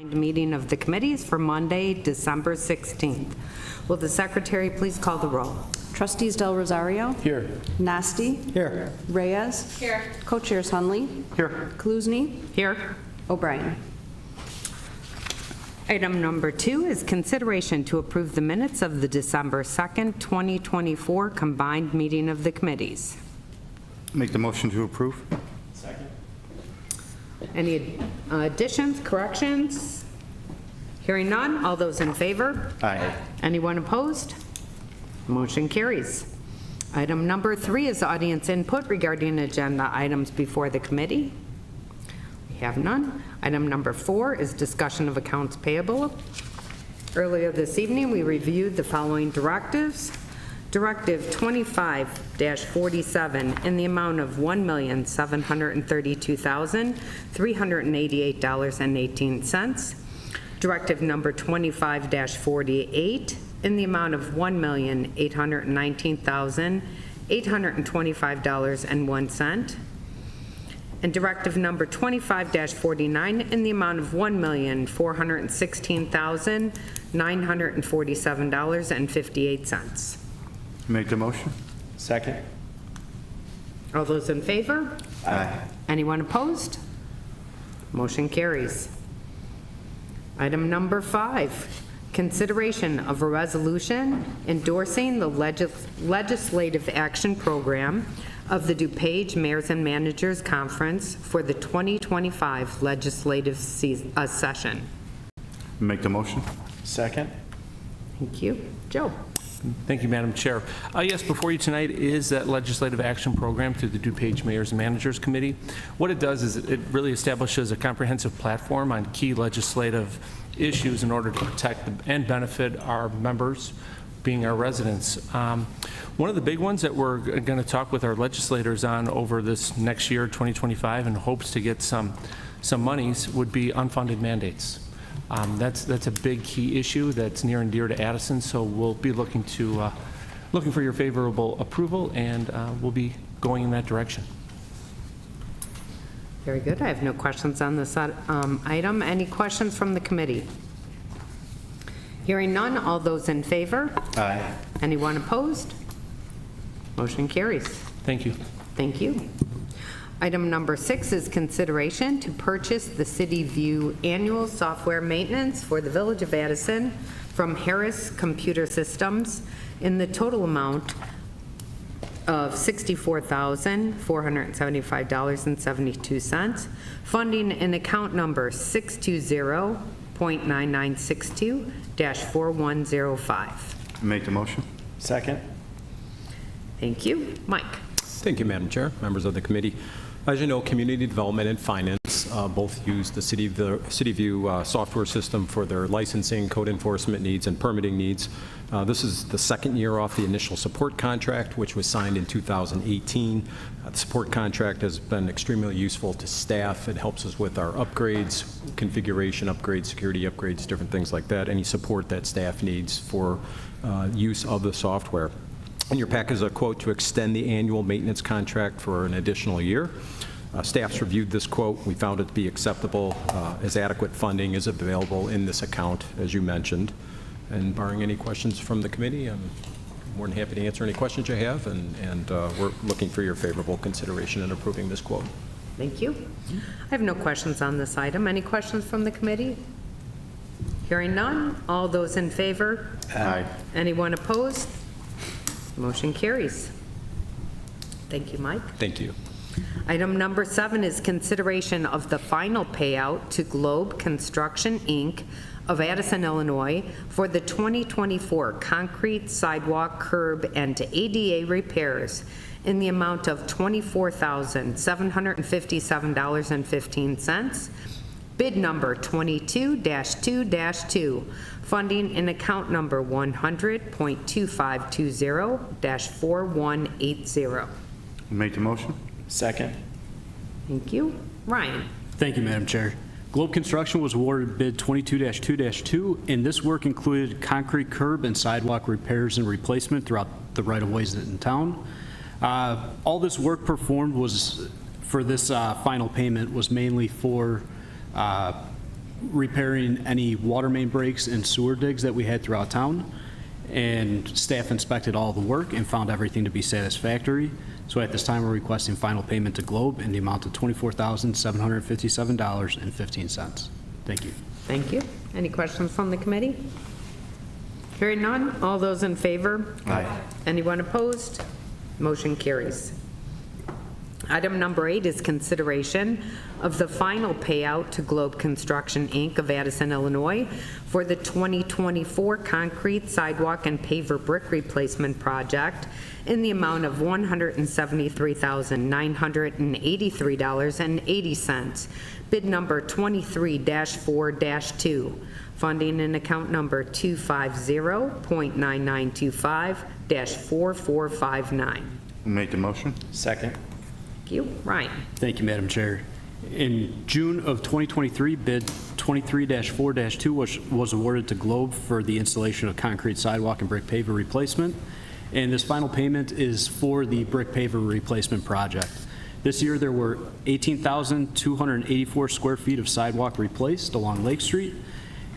Meeting of the committees for Monday, December 16th. Will the secretary please call the roll? Trustees Del Rosario. Here. Nasty. Here. Reyes. Here. Co-chairs Hunley. Here. Kaluzny. Here. O'Brien. Item number 2 is consideration to approve the minutes of the December 2nd, 2024 combined meeting of the committees. Make the motion to approve. Any additions, corrections? Hearing none, all those in favor? Aye. Anyone opposed? Motion carries. Item number 3 is audience input regarding agenda items before the committee. We have none. Item number 4 is discussion of accounts payable. Earlier this evening, we reviewed the following directives. Directive 25-47 in the amount of $1,732,388.18. Directive number 25-48 in the amount of $1,819,825.01. And directive number 25-49 in the amount of $1,416,947.58. Make the motion. Second. All those in favor? Aye. Anyone opposed? Motion carries. Item number 5, consideration of a resolution endorsing the legislative action program of the DuPage Mayors and Managers Conference for the 2025 legislative session. Make the motion. Second. Thank you. Joe. Thank you, Madam Chair. Yes, before you tonight is that legislative action program through the DuPage Mayors and Managers Committee. What it does is it really establishes a comprehensive platform on key legislative issues in order to protect and benefit our members, being our residents. One of the big ones that we're going to talk with our legislators on over this next year, 2025, and hopes to get some monies would be unfunded mandates. That's a big key issue that's near and dear to Addison, so we'll be looking for your favorable approval, and we'll be going in that direction. Very good. I have no questions on this item. Any questions from the committee? Hearing none, all those in favor? Aye. Anyone opposed? Motion carries. Thank you. Thank you. Item number 6 is consideration to purchase the City View annual software maintenance for the Village of Addison from Harris Computer Systems in the total amount of $64,475.72, funding in account number 620.9962-4105. Make the motion. Second. Thank you. Mike. Thank you, Madam Chair, members of the committee. As you know, Community Development and Finance both use the City View software system for their licensing, code enforcement needs, and permitting needs. This is the second year off the initial support contract, which was signed in 2018. The support contract has been extremely useful to staff. It helps us with our upgrades, configuration upgrades, security upgrades, different things like that, any support that staff needs for use of the software. In your pack is a quote to extend the annual maintenance contract for an additional year. Staff's reviewed this quote. We found it to be acceptable as adequate funding is available in this account, as you mentioned. And barring any questions from the committee, I'm more than happy to answer any questions you have, and we're looking for your favorable consideration in approving this quote. Thank you. I have no questions on this item. Any questions from the committee? Hearing none, all those in favor? Aye. Anyone opposed? Motion carries. Thank you, Mike. Thank you. Item number 7 is consideration of the final payout to Globe Construction, Inc. of Addison, Illinois for the 2024 concrete sidewalk, curb, and ADA repairs in the amount of $24,757.15. Bid number 22-2-2, funding in account number 100.2520-4180. Make the motion. Second. Thank you. Ryan. Thank you, Madam Chair. Globe Construction was awarded bid 22-2-2, and this work included concrete curb and sidewalk repairs and replacement throughout the right-of-ways in town. All this work performed was for this final payment was mainly for repairing any water main breaks and sewer digs that we had throughout town. And staff inspected all the work and found everything to be satisfactory. So at this time, we're requesting final payment to Globe in the amount of $24,757.15. Thank you. Thank you. Any questions from the committee? Hearing none, all those in favor? Aye. Anyone opposed? Motion carries. Item number 8 is consideration of the final payout to Globe Construction, Inc. of Addison, Illinois for the 2024 concrete sidewalk and paver brick replacement project in the amount of $173,983.80. Bid number 23-4-2. Funding in account number 250.9925-4459. Make the motion. Second. Thank you. Ryan. Thank you, Madam Chair. In June of 2023, bid 23-4-2 was awarded to Globe for the installation of concrete sidewalk and brick paver replacement. And this final payment is for the brick paver replacement project. This year, there were 18,284 square feet of sidewalk replaced along Lake Street,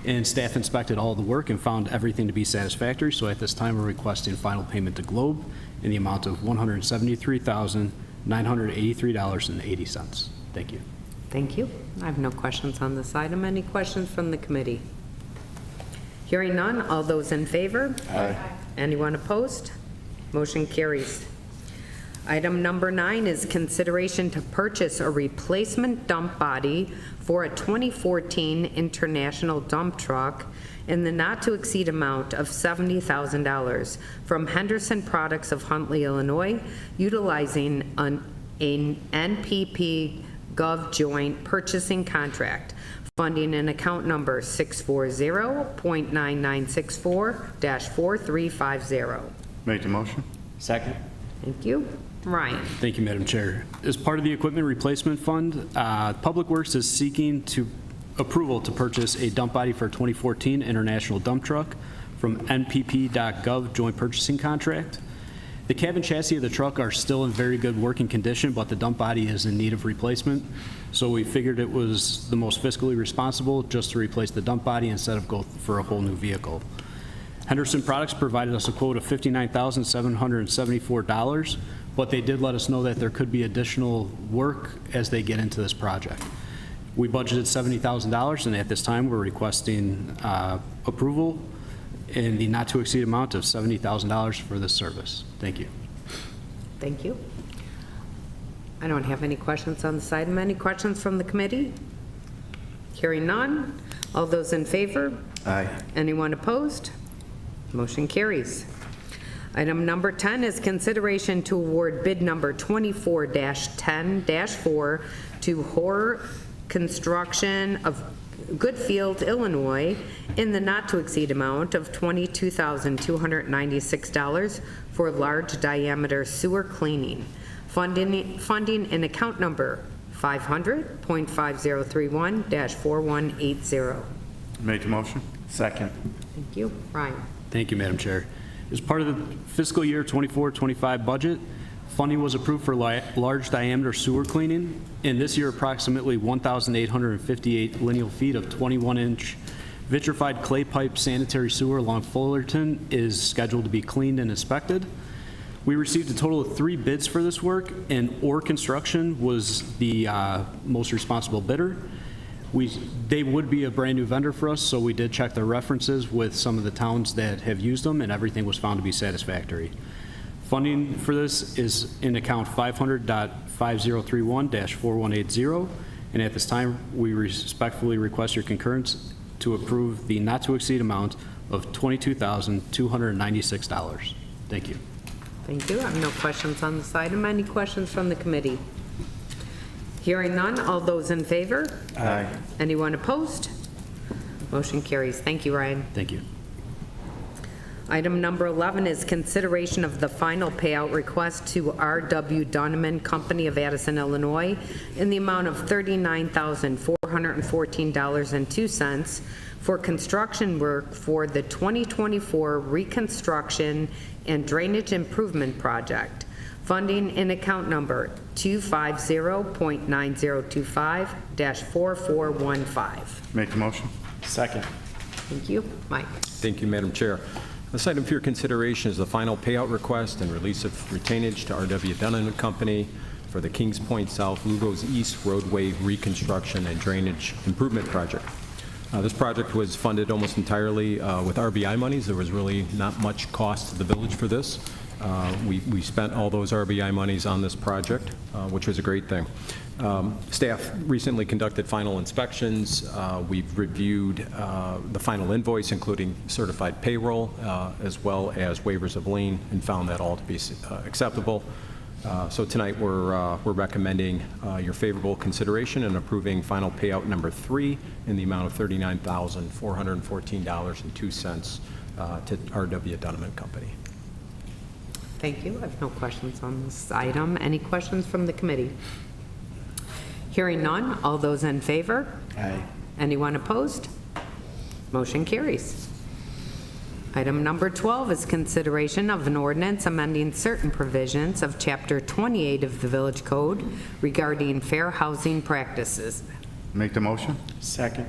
and staff inspected all the work and found everything to be satisfactory. So at this time, we're requesting final payment to Globe in the amount of $173,983.80. Thank you. Thank you. I have no questions on this item. Any questions from the committee? Hearing none, all those in favor? Aye. Anyone opposed? Motion carries. Item number 9 is consideration to purchase a replacement dump body for a 2014 International dump truck in the not-to-exceed amount of $70,000 from Henderson Products of Huntley, Illinois, utilizing an NPP Gov joint purchasing contract. Funding in account number 640.9964-4350. Make the motion. Second. Thank you. Ryan. Thank you, Madam Chair. As part of the Equipment Replacement Fund, Public Works is seeking approval to purchase a dump body for a 2014 International dump truck from NPP.gov joint purchasing contract. The cab and chassis of the truck are still in very good working condition, but the dump body is in need of replacement. So we figured it was the most fiscally responsible just to replace the dump body instead of go for a whole new vehicle. Henderson Products provided us a quote of $59,774, but they did let us know that there could be additional work as they get into this project. We budgeted $70,000, and at this time, we're requesting approval in the not-to-exceed amount of $70,000 for this service. Thank you. Thank you. I don't have any questions on this item. Any questions from the committee? Hearing none. All those in favor? Aye. Anyone opposed? Motion carries. Item number 10 is consideration to award bid number 24-10-4 to Horror Construction of Goodfield, Illinois, in the not-to-exceed amount of $22,296 for large diameter sewer cleaning. Funding in account number 500.5031-4180. Make the motion. Second. Thank you. Ryan. Thank you, Madam Chair. As part of the fiscal year 24-25 budget, funding was approved for large diameter sewer cleaning, and this year approximately 1,858 lineal feet of 21-inch vitrified clay pipe sanitary sewer along Fullerton is scheduled to be cleaned and inspected. We received a total of 3 bids for this work, and Orr Construction was the most responsible bidder. They would be a brand new vendor for us, so we did check their references with some of the towns that have used them, and everything was found to be satisfactory. Funding for this is in account 500.5031-4180, and at this time, we respectfully request your concurrence to approve the not-to-exceed amount of $22,296. Thank you. Thank you. I have no questions on this item. Any questions from the committee? Hearing none, all those in favor? Aye. Anyone opposed? Motion carries. Thank you, Ryan. Thank you. Item number 11 is consideration of the final payout request to R.W. Dunneman Company of Addison, Illinois, in the amount of $39,414.02 for construction work for the 2024 reconstruction and drainage improvement project. Funding in account number 250.9025-4415. Make the motion. Second. Thank you. Mike? Thank you, Madam Chair. This item for your consideration is the final payout request and release of retainage to R.W. Dunham and Company for the Kings Point South Lugos East roadway reconstruction and drainage improvement project. This project was funded almost entirely with RBI monies. There was really not much cost to the village for this. We spent all those RBI monies on this project, which was a great thing. Staff recently conducted final inspections. We've reviewed the final invoice, including certified payroll, as well as waivers of lien, and found that all to be acceptable. So tonight, we're recommending your favorable consideration and approving final payout number 3 in the amount of $39,414.02 to R.W. Dunham and Company. Thank you. I have no questions on this item. Any questions from the committee? Hearing none, all those in favor? Aye. Anyone opposed? Motion carries. Item number 12 is consideration of an ordinance amending certain provisions of Chapter 28 of the Village Code regarding fair housing practices. Make the motion. Second.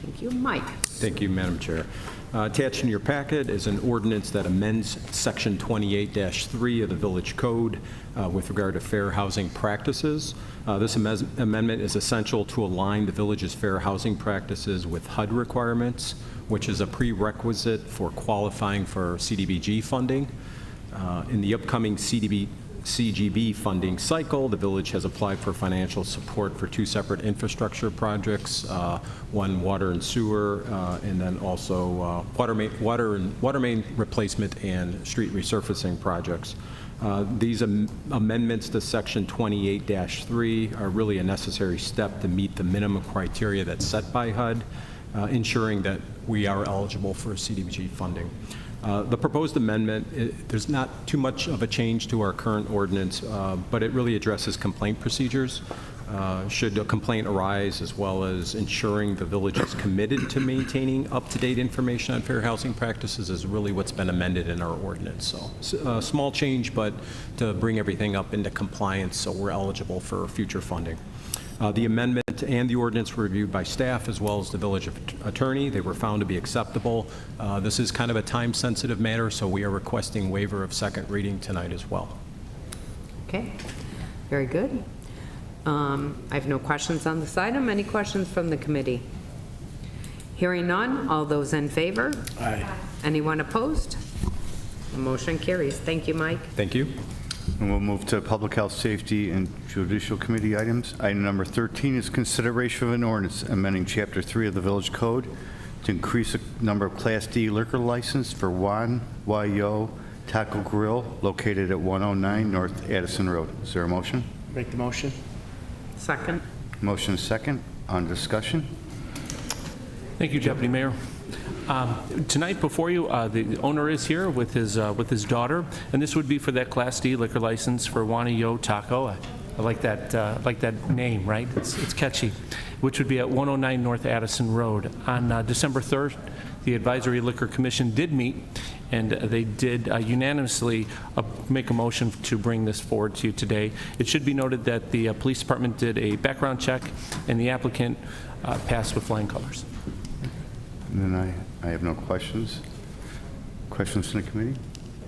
Thank you. Mike? Thank you, Madam Chair. Attached in your packet is an ordinance that amends Section 28-3 of the Village Code with regard to fair housing practices. This amendment is essential to align the village's fair housing practices with HUD requirements, which is a prerequisite for qualifying for CDBG funding. In the upcoming CGB funding cycle, the village has applied for financial support for 2 separate infrastructure projects, one water and sewer, and then also water main replacement and street resurfacing projects. These amendments to Section 28-3 are really a necessary step to meet the minimum criteria that's set by HUD, ensuring that we are eligible for CDBG funding. The proposed amendment, there's not too much of a change to our current ordinance, but it really addresses complaint procedures. Should a complaint arise, as well as ensuring the village is committed to maintaining up-to-date information on fair housing practices is really what's been amended in our ordinance. So, small change, but to bring everything up into compliance so we're eligible for future funding. The amendment and the ordinance were reviewed by staff as well as the village attorney. They were found to be acceptable. This is kind of a time-sensitive matter, so we are requesting waiver of second reading tonight as well. Okay, very good. I have no questions on this item. Any questions from the committee? Hearing none, all those in favor? Aye. Anyone opposed? The motion carries. Thank you, Mike. Thank you. And we'll move to Public Health, Safety, and Judicial Committee items. Item number 13 is consideration of an ordinance amending Chapter 3 of the Village Code to increase the number of Class D liquor license for Juan Yo Taco Grill located at 109 North Addison Road. Is there a motion? Make the motion. Second. Motion is second. On discussion? Thank you, Deputy Mayor. Tonight before you, the owner is here with his daughter, and this would be for that Class D liquor license for Juan Yo Taco. I like that name, right? It's catchy. Which would be at 109 North Addison Road. On December 3rd, the Advisory Liquor Commission did meet, and they did unanimously make a motion to bring this forward to you today. It should be noted that the police department did a background check, and the applicant passed with flying colors. And then I have no questions. Questions from the committee?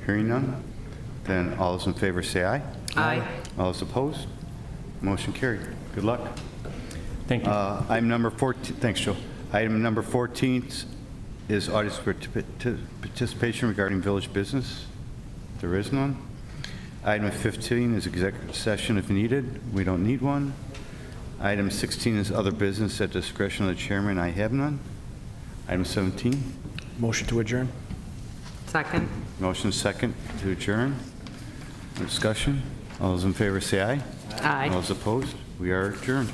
Hearing none? Then all those in favor say aye. Aye. All those opposed? Motion carried. Good luck. Thank you. Item number 14, thanks, Joe. Item number 14 is audience participation regarding village business. There is none. Item 15 is executive session if needed. We don't need one. Item 16 is other business at discretion of the chairman. I have none. Item 17. Motion to adjourn. Second. Motion second to adjourn. Discussion. All those in favor say aye. Aye. All those opposed? We are adjourned.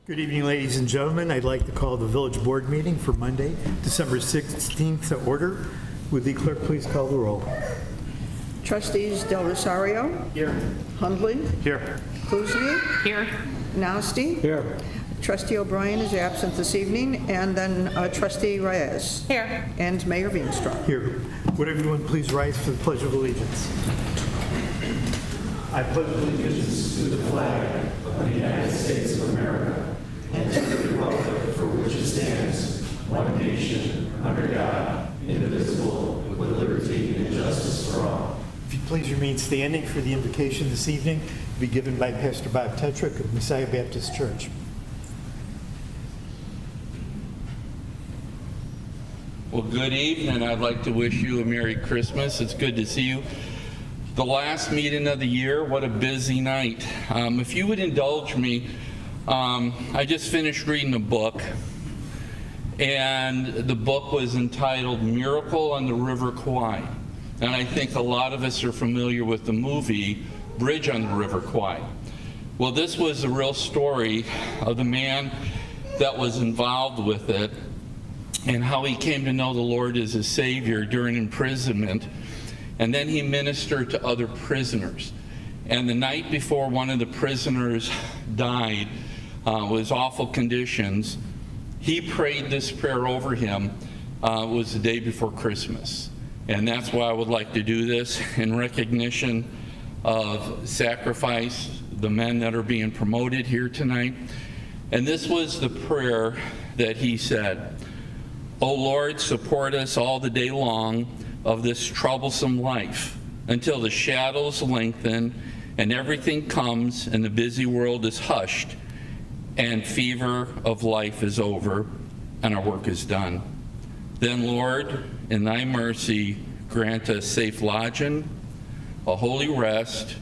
Good evening, ladies and gentlemen. I'd like to call the village board meeting for Monday, December 16th to order. Would the clerk please call the roll? Trustees Del Rosario. Here. Hundley. Here. Clusier. Here. Nasty. Here. Trustee O'Brien is absent this evening, and then Trustee Reyes. Here. And Mayor Veenstra. Here. Would everyone please rise for the Pledge of Allegiance? I pledge allegiance to the flag of the United States of America and to the republic for which it stands, one nation, under God, indivisible, with liberty and justice for all. If you please remain standing for the invocation this evening, to be given by Pastor Bob Tetrick of Messiah Baptist Church. Well, good evening. I'd like to wish you a Merry Christmas. It's good to see you. The last meeting of the year, what a busy night. If you would indulge me, I just finished reading a book, and the book was entitled Miracle on the River Kwai. And I think a lot of us are familiar with the movie Bridge on the River Kwai. Well, this was a real story of the man that was involved with it and how he came to know the Lord as his Savior during imprisonment. And then he ministered to other prisoners. And the night before one of the prisoners died, was awful conditions, he prayed this prayer over him. It was the day before Christmas. And that's why I would like to do this in recognition of sacrifice, the men that are being promoted here tonight. And this was the prayer that he said: "O Lord, support us all the day long of this troublesome life until the shadows lengthen and everything comes and the busy world is hushed and fever of life is over and our work is done. Then, Lord, in thy mercy, grant us safe lodging, a holy rest,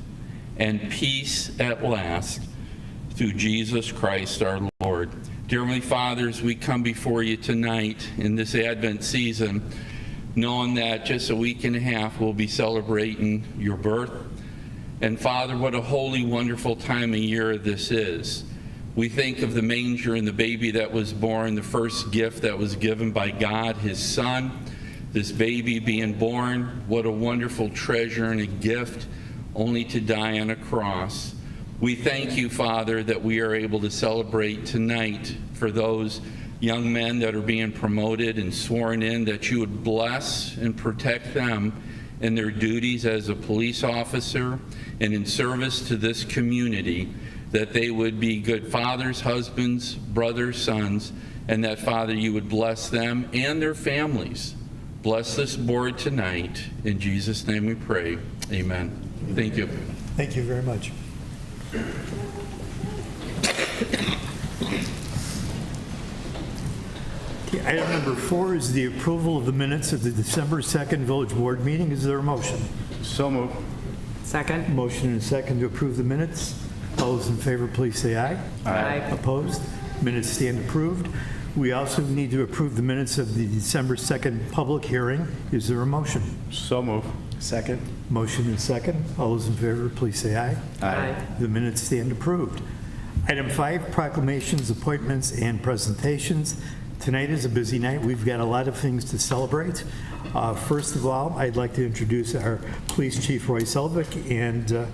and peace at last through Jesus Christ our Lord." Dear Heavenly Fathers, we come before you tonight in this Advent season, knowing that just a week and a half we'll be celebrating your birth. And Father, what a holy, wonderful time of year this is. We think of the manger and the baby that was born, the first gift that was given by God, his Son. This baby being born, what a wonderful treasure and a gift, only to die on a cross. We thank you, Father, that we are able to celebrate tonight for those young men that are being promoted and sworn in, that you would bless and protect them in their duties as a police officer and in service to this community, that they would be good fathers, husbands, brothers, sons, and that, Father, you would bless them and their families. Bless this board tonight. In Jesus' name we pray. Amen. Thank you. Thank you very much. Okay, item number 4 is the approval of the minutes of the December 2nd village board meeting. Is there a motion? So moved. Second. Motion and a second to approve the minutes. All those in favor, please say aye. Aye. Opposed? Minutes stand approved. We also need to approve the minutes of the December 2nd public hearing. Is there a motion? So moved. Second. Motion and second. All those in favor, please say aye. Aye. The minutes stand approved. Item 5, proclamations, appointments, and presentations. Tonight is a busy night. We've got a lot of things to celebrate. First of all, I'd like to introduce our Police Chief, Roy Selvik, and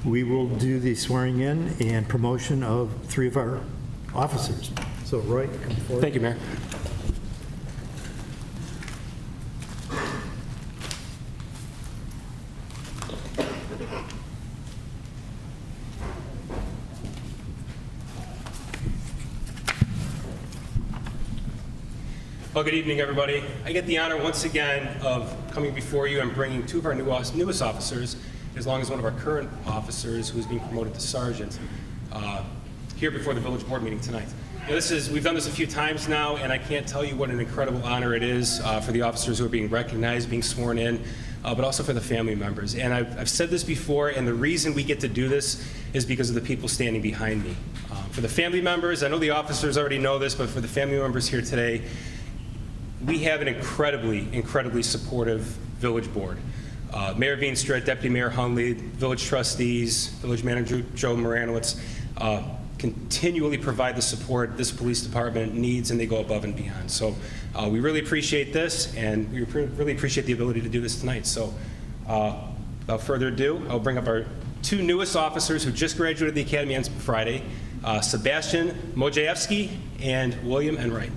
we will do the swearing in and promotion of 3 of our officers. So, Roy, come forward. Thank you, Mayor. Well, good evening, everybody. I get the honor once again of coming before you and bringing 2 of our newest officers, as long as one of our current officers who's being promoted to sergeant, here before the village board meeting tonight. You know, we've done this a few times now, and I can't tell you what an incredible honor it is for the officers who are being recognized, being sworn in, but also for the family members. And I've said this before, and the reason we get to do this is because of the people standing behind me. For the family members, I know the officers already know this, but for the family members here today, we have an incredibly supportive village board. Mayor Veenstra, Deputy Mayor Hundley, village trustees, village manager Joe Moranowitz, continually provide the support this police department needs, and they go above and beyond. So we really appreciate this, and we really appreciate the ability to do this tonight. So without further ado, I'll bring up our two newest officers who just graduated the academy on Friday, Sebastian Mojajewski and William Enright.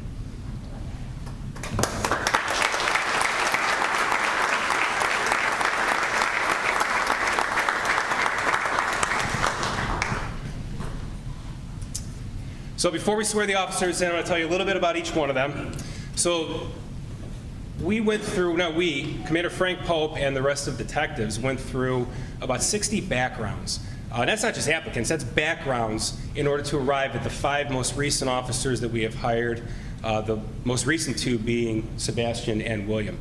So before we swear the officers in, I'm going to tell you a little bit about each one of them. So we went through, not we, Commander Frank Pope and the rest of detectives went through about 60 backgrounds. That's not just applicants, that's backgrounds in order to arrive at the 5 most recent officers that we have hired, the most recent 2 being Sebastian and William.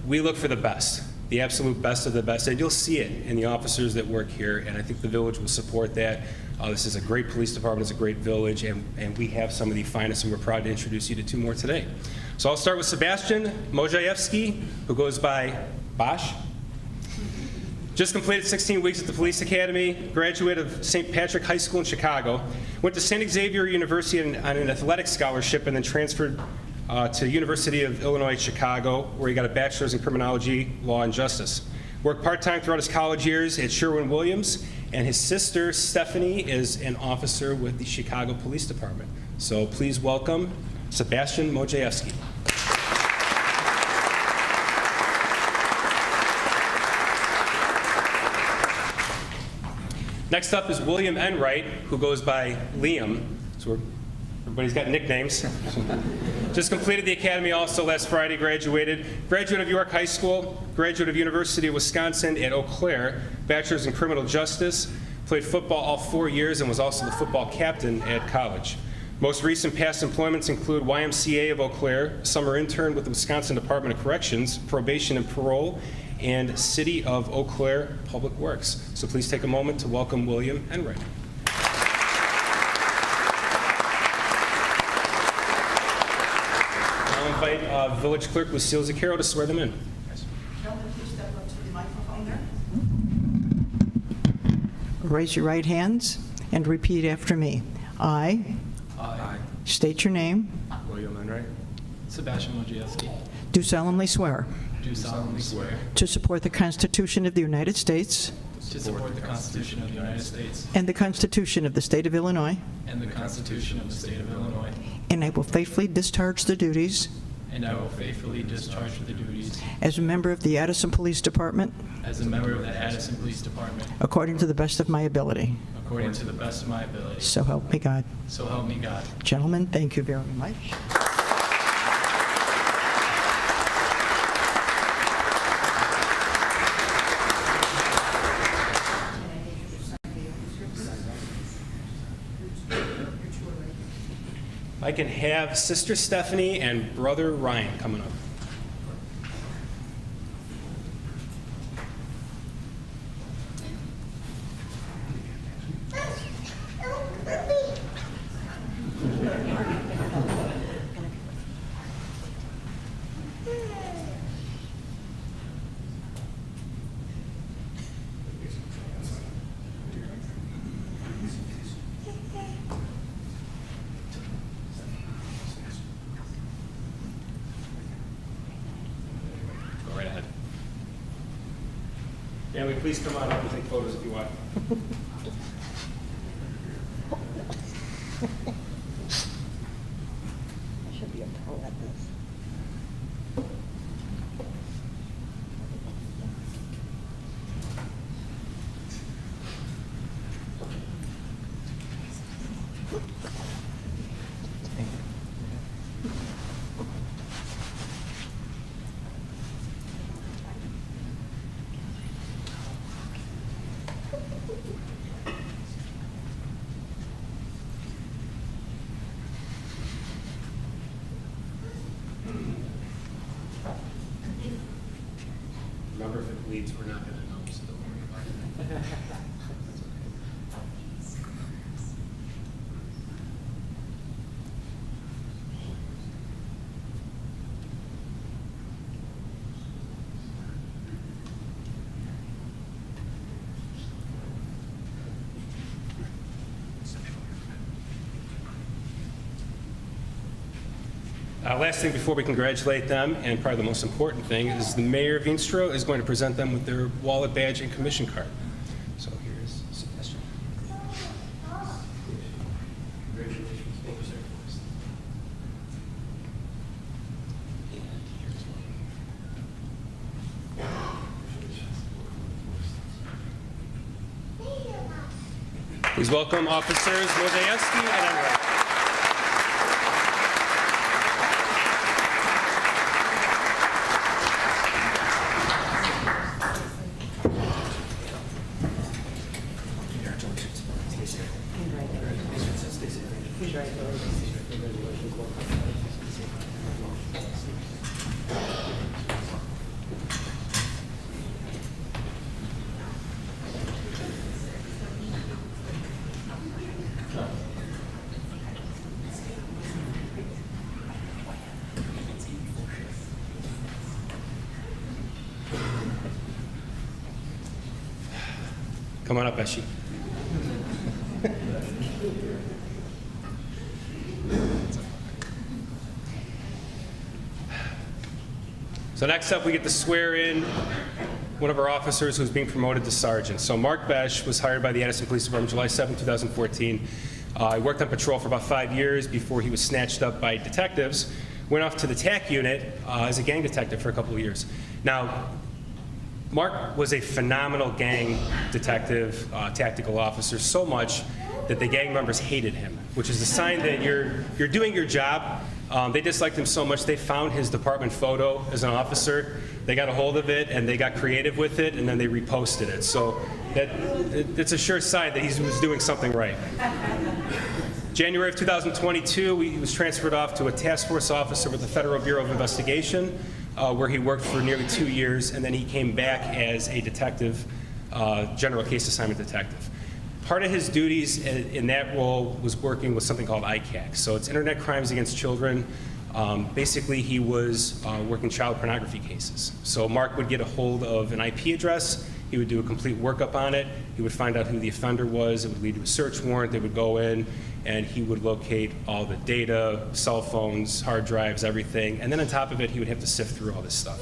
We look for the best, the absolute best of the best, and you'll see it in the officers that work here, and I think the village will support that. This is a great police department, it's a great village, and we have some of the finest, and we're proud to introduce you to 2 more today. So I'll start with Sebastian Mojajewski, who goes by Bosch. Just completed 16 weeks at the police academy, graduate of St. Patrick High School in Chicago, went to St. Xavier University on an athletic scholarship, and then transferred to University of Illinois Chicago, where he got a bachelor's in criminology, law, and justice. Worked part-time throughout his college years at Sherwin-Williams, and his sister, Stephanie, is an officer with the Chicago Police Department. So please welcome Sebastian Mojajewski. Next up is William Enright, who goes by Liam. So everybody's got nicknames. Just completed the academy also last Friday, graduated. Graduate of York High School, graduate of University of Wisconsin at Eau Claire, bachelor's in criminal justice, played football all 4 years and was also the football captain at college. Most recent past employments include YMCA of Eau Claire, summer intern with the Wisconsin Department of Corrections, probation and parole, and City of Eau Claire Public Works. So please take a moment to welcome William Enright. I'll invite Village Clerk Lucille Zaccaro to swear them in. Raise your right hands and repeat after me. I state your name, William Enright. Sebastian Mojajewski. do solemnly swear Do solemnly swear to support the Constitution of the United States to support the Constitution of the United States and the Constitution of the State of Illinois, and the Constitution of the State of Illinois, and I will faithfully discharge the duties and I will faithfully discharge the duties as a member of the Addison Police Department as a member of the Addison Police Department according to the best of my ability. according to the best of my ability. So help me God. So help me God. Gentlemen, thank you very much. I can have Sister Stephanie and Brother Ryan coming up. Go right ahead. Family, please come on up and take photos if you want. Remember, if it bleeds, we're not going to know, so don't worry about it. Last thing before we congratulate them, and probably the most important thing, is the mayor of Eanstra is going to present them with their wallet badge and commission card. So here's Sebastian. Please welcome officers Wojciechowski and Enright. Come on up, Eshi. So next up, we get to swear in one of our officers who's being promoted to sergeant. So Mark Besh was hired by the Addison Police Department July 7, 2014. He worked on patrol for about 5 years before he was snatched up by detectives, went off to the TAC unit as a gang detective for a couple of years. Now, Mark was a phenomenal gang detective, tactical officer, so much that the gang members hated him, which is a sign that you're doing your job. They disliked him so much they found his department photo as an officer. They got a hold of it and they got creative with it, and then they reposted it. So it's a sure sign that he was doing something right. January of 2022, he was transferred off to a task force officer with the Federal Bureau of Investigation, where he worked for nearly 2 years, and then he came back as a detective, general case assignment detective. Part of his duties in that role was working with something called ICAC. So it's Internet Crimes Against Children. Basically, he was working child pornography cases. So Mark would get a hold of an IP address. He would do a complete workup on it. He would find out who the offender was. It would lead to a search warrant. They would go in, and he would locate all the data, cell phones, hard drives, everything. And then on top of it, he would have to sift through all this stuff.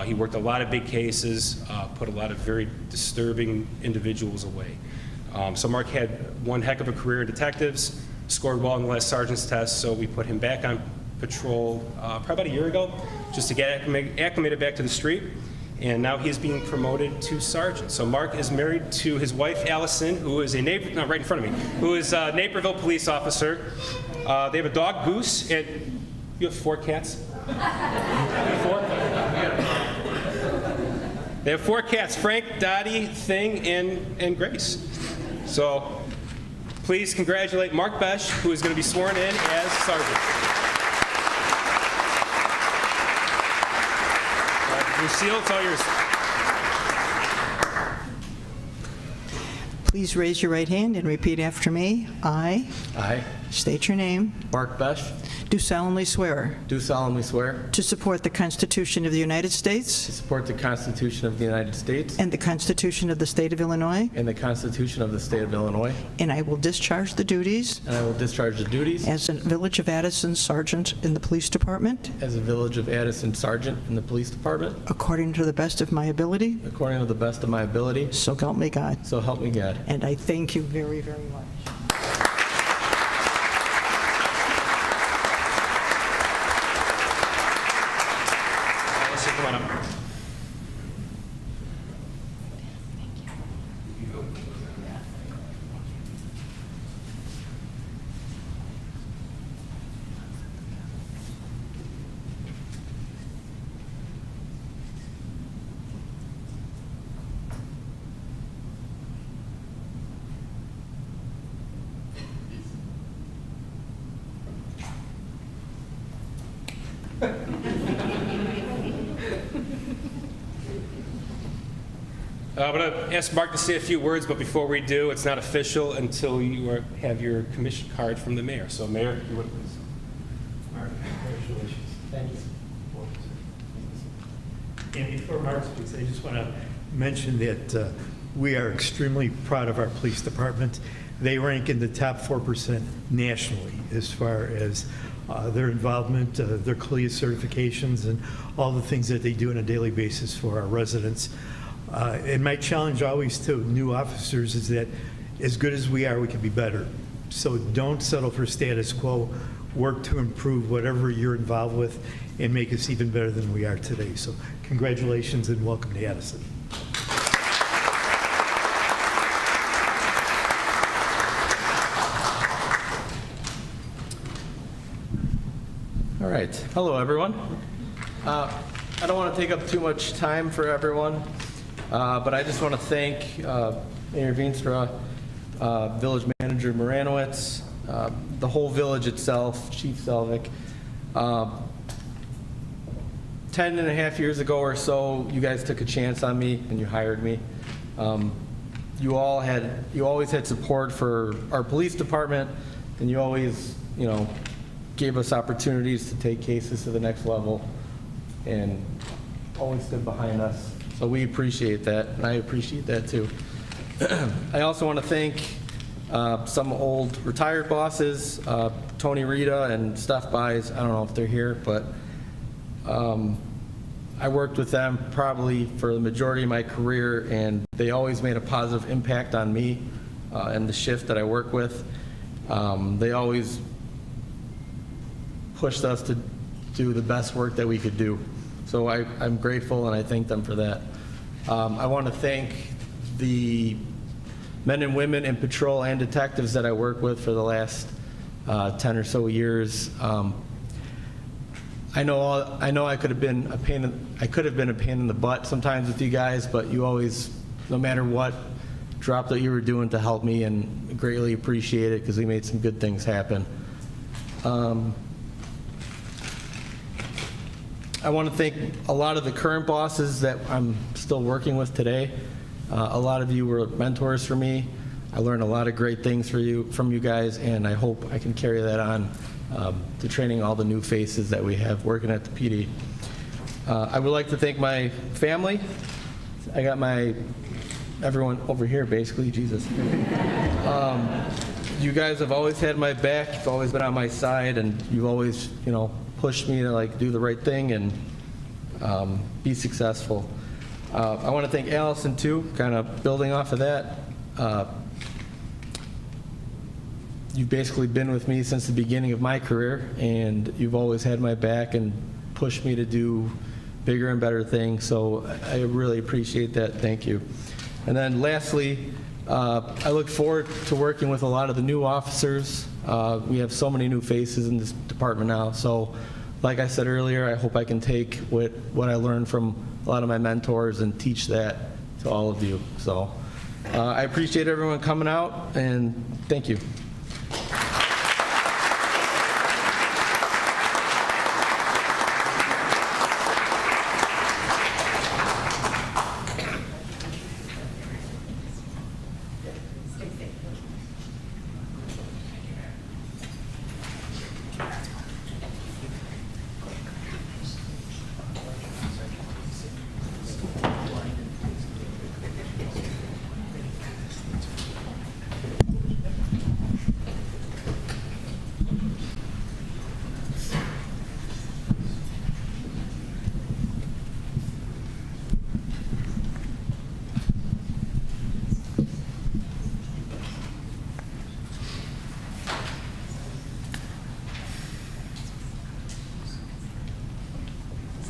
He worked a lot of big cases, put a lot of very disturbing individuals away. So Mark had one heck of a career in detectives, scored well in the last sergeant's test, so we put him back on patrol probably about a year ago, just to get acclimated back to the street. And now he is being promoted to sergeant. So Mark is married to his wife, Addison, who is a right in front of me, who is a Naperville police officer. They have a dog, Goose, and you have 4 cats? You have 4? They have 4 cats, Frank, Dottie, Thing, and Grace. So please congratulate Mark Besh, who is going to be sworn in as sergeant. Lucille, it's all yours. Please raise your right hand and repeat after me. I state your name. Mark Besh, Do solemnly swear do solemnly swear to support the Constitution of the United States to support the Constitution of the United States and the Constitution of the State of Illinois, and the Constitution of the State of Illinois, and I will discharge the duties and I will discharge the duties as a Village of Addison Sergeant in the Police Department as a Village of Addison Sergeant in the Police Department according to the best of my ability, according to the best of my ability, so help me God. so help me God. And I thank you very, very much. Come on up. I'm going to ask Mark to say a few words, but before we do, it's not official until you have your commission card from the mayor. So, Mayor, if you would please. Mark, congratulations. Thank you. And before Mark speaks, I just want to mention that we are extremely proud of our police department. They rank in the top 4% nationally as far as their involvement, their CLIA certifications, and all the things that they do on a daily basis for our residents. And my challenge always to new officers is that as good as we are, we can be better. So don't settle for status quo. Work to improve whatever you're involved with and make us even better than we are today. So congratulations and welcome to Addison. All right. Hello, everyone. I don't want to take up too much time for everyone, but I just want to thank Mayor Veenstra, Village Manager Moranowitz, the whole village itself, Chief Selvik. 10 and a half years ago or so, you guys took a chance on me and you hired me. You always had support for our police department, and you always, gave us opportunities to take cases to the next level, and always stood behind us. So we appreciate that, and I appreciate that too. I also want to thank some old retired bosses, Tony Rita and Steph Buys. I don't know if they're here, but I worked with them probably for the majority of my career, and they always made a positive impact on me and the shift that I work with. They always pushed us to do the best work that we could do. So I'm grateful, and I thank them for that. I want to thank the men and women in patrol and detectives that I work with for the last 10 or so years. I know I could have been a pain in the butt sometimes with you guys, but you always, no matter what, dropped what you were doing to help me, and greatly appreciate it because we made some good things happen. I want to thank a lot of the current bosses that I'm still working with today. A lot of you were mentors for me. I learned a lot of great things from you guys, and I hope I can carry that on to training all the new faces that we have working at the PD. I would like to thank my family. I got everyone over here, basically, Jesus. You guys have always had my back. You've always been on my side, and you've always, pushed me to do the right thing and be successful. I want to thank Allison too, kind of building off of that. You've basically been with me since the beginning of my career, and you've always had my back and pushed me to do bigger and better things, so I really appreciate that. Thank you. And then lastly, I look forward to working with a lot of the new officers. We have so many new faces in this department now, so like I said earlier, I hope I can take what I learned from a lot of my mentors and teach that to all of you. So I appreciate everyone coming out, and thank you.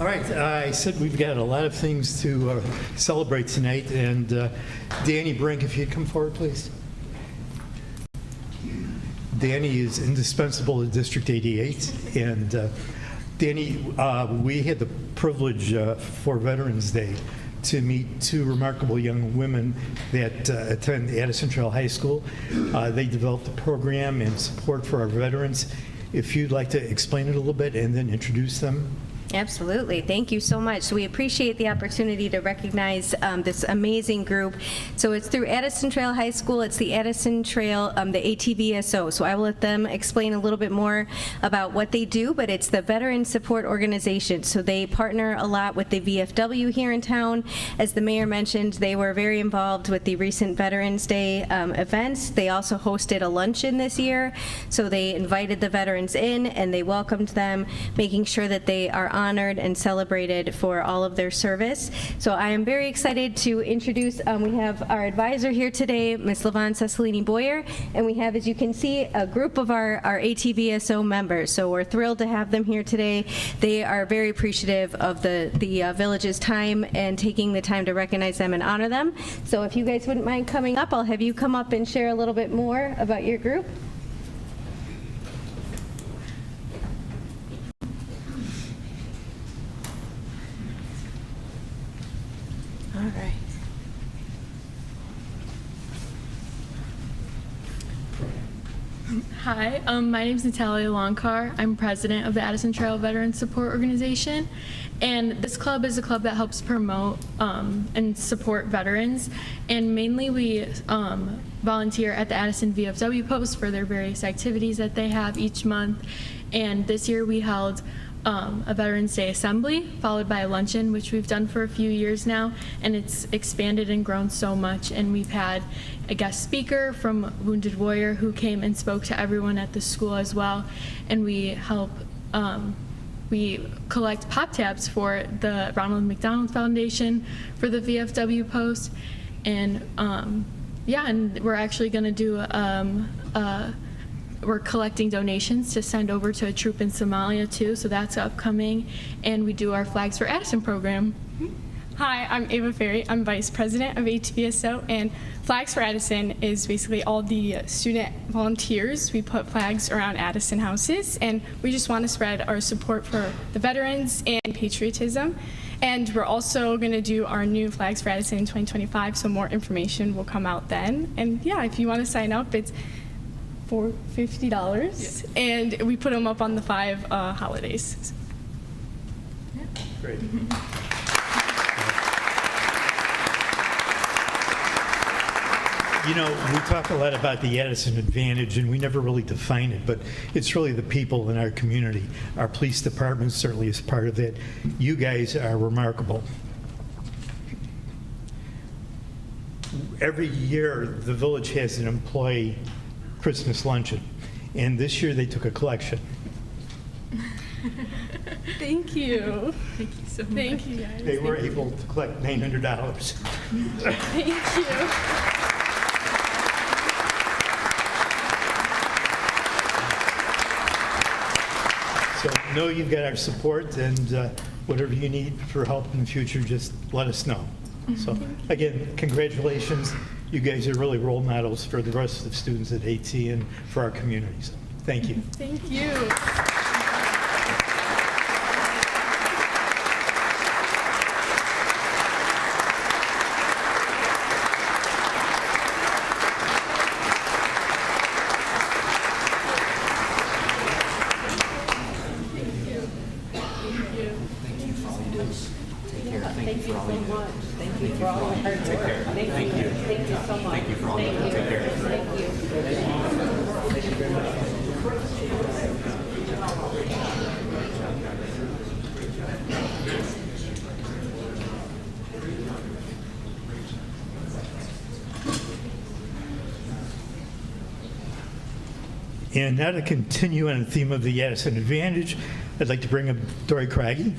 All right, I said we've got a lot of things to celebrate tonight, and Danny Brink, if you'd come forward, please. Danny is indispensable to District 88, and Danny, we had the privilege for Veterans Day to meet two remarkable young women that attend Addison Trail High School. They developed a program and support for our veterans. If you'd like to explain it a little bit and then introduce them. Absolutely. Thank you so much. So we appreciate the opportunity to recognize this amazing group. So it's through Addison Trail High School. It's the Addison Trail, the ATVSO. So I will let them explain a little bit more about what they do, but it's the Veteran Support Organization. So they partner a lot with the VFW here in town. As the mayor mentioned, they were very involved with the recent Veterans Day events. They also hosted a luncheon this year. So they invited the veterans in and they welcomed them, making sure that they are honored and celebrated for all of their service. So I am very excited to introduce, we have our advisor here today, Ms. LaVon Cecilini Boyer, and we have, as you can see, a group of our ATVSO members. So we're thrilled to have them here today. They are very appreciative of the village's time and taking the time to recognize them and honor them. So if you guys wouldn't mind coming up, I'll have you come up and share a little bit more about your group. All right. Hi, my name is Natalia Longcar. I'm president of the Addison Trail Veteran Support Organization, and this club is a club that helps promote and support veterans, and mainly we volunteer at the Addison VFW post for their various activities that they have each month, and this year we held a Veterans Day assembly followed by a luncheon, which we've done for a few years now, and it's expanded and grown so much. And we've had a guest speaker from Wounded Warrior who came and spoke to everyone at the school as well. And we collect pop tabs for the Ronald McDonald Foundation for the VFW post, and yeah, and we're actually going to do we're collecting donations to send over to a troop in Somalia too, so that's upcoming. And we do our Flags for Addison program. Hi, I'm Ava Ferry. I'm Vice President of ATVSO, and Flags for Addison is basically all the student volunteers. We put flags around Addison houses, and we just want to spread our support for the veterans and patriotism. And we're also going to do our new Flags for Addison in 2025, so more information will come out then. And yeah, if you want to sign up, it's for $50, and we put them up on the 5 holidays. Great. You know, we talk a lot about the Addison Advantage, and we never really define it, but it's really the people in our community. Our police department certainly is part of it. You guys are remarkable. Every year, the village has an employee Christmas luncheon, and this year they took a collection. Thank you. Thank you so much. Thank you, guys. They were able to collect $900. Thank you. So know you've got our support, and whatever you need for help in the future, just let us know. So again, congratulations. You guys are really role models for the rest of the students at AT and for our community. So thank you. Thank you. And now to continue on the theme of the Addison Advantage, I'd like to bring up Dory Craggy.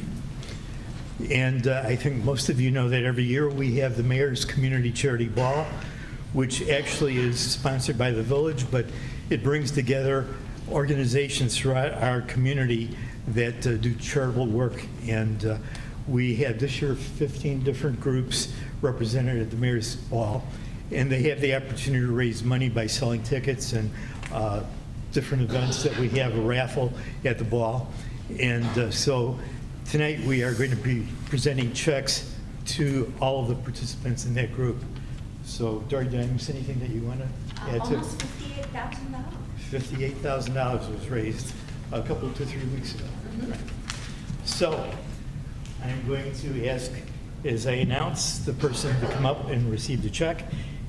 And I think most of you know that every year we have the Mayor's Community Charity Ball, which actually is sponsored by the village, but it brings together organizations throughout our community that do charitable work. And we had this year 15 different groups represented at the Mayor's Ball, and they have the opportunity to raise money by selling tickets and different events that we have, a raffle at the ball. And so tonight we are going to be presenting checks to all of the participants in that group. So Dory, did I miss anything that you want to add to? Almost $58,000. $58,000 was raised a couple, 2-3 weeks ago. Right. So I'm going to ask, as I announce, the person to come up and receive the check.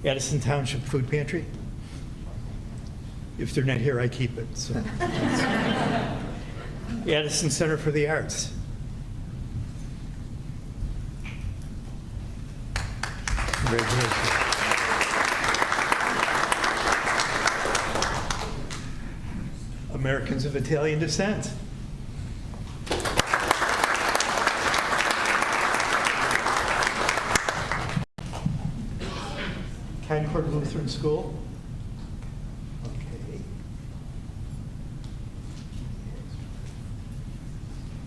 Addison Township Food Pantry. If they're not here, I keep it. So. Addison Center for the Arts. Congratulations. Americans of Italian descent. Concord Lutheran School. Okay.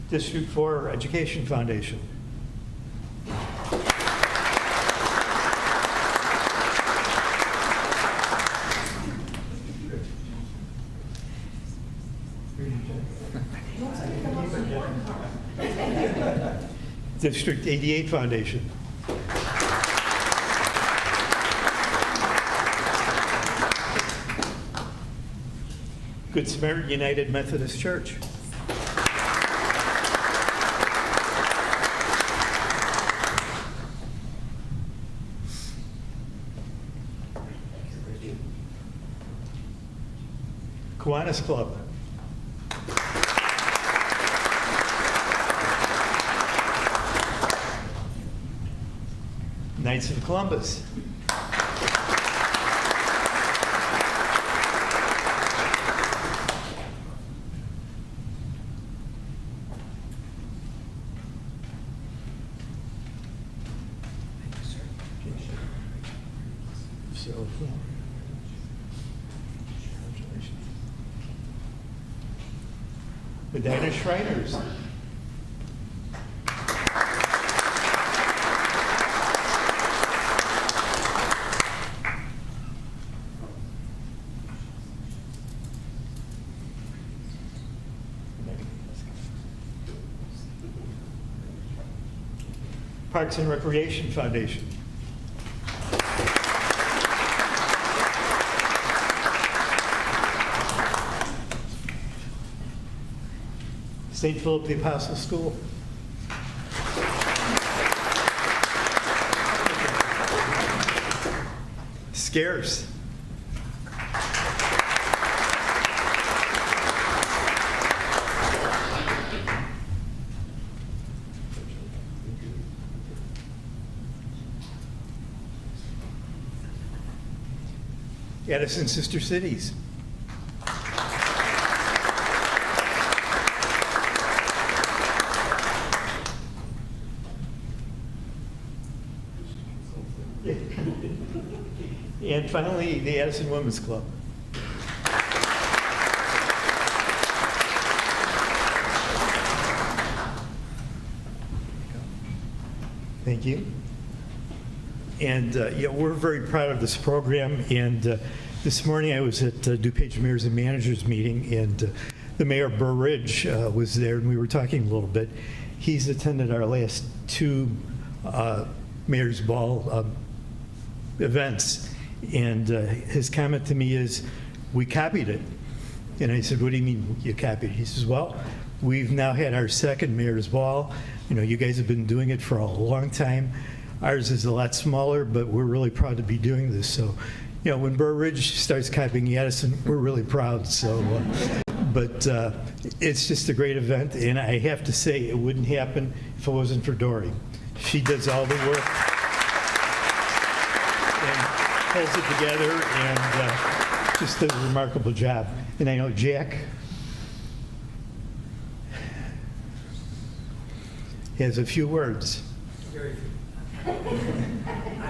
District 4 Education Foundation. District 88 Foundation. Good Samaritan United Methodist Church. Kiwanis Club. Knights of Columbus. Medina Shriners. Parks and Recreation Foundation. St. Philip the Apostle School. Scarce. Addison Sister Cities. And finally, the Addison Women's Club. Thank you. And yeah, we're very proud of this program. And this morning I was at DuPage Mayors and Managers meeting, and the Mayor Burr Ridge was there, and we were talking a little bit. He's attended our last two Mayor's Ball events, and his comment to me is, we copied it. And I said, what do you mean you copied it? He says, well, we've now had our second Mayor's Ball. You know, you guys have been doing it for a long time. Ours is a lot smaller, but we're really proud to be doing this. So, you know, when Burr Ridge starts copying Addison, we're really proud. So, but it's just a great event, and I have to say, it wouldn't happen if it wasn't for Dory. She does all the work and pulls it together, and just does a remarkable job. And I know Jack has a few words. Very few. On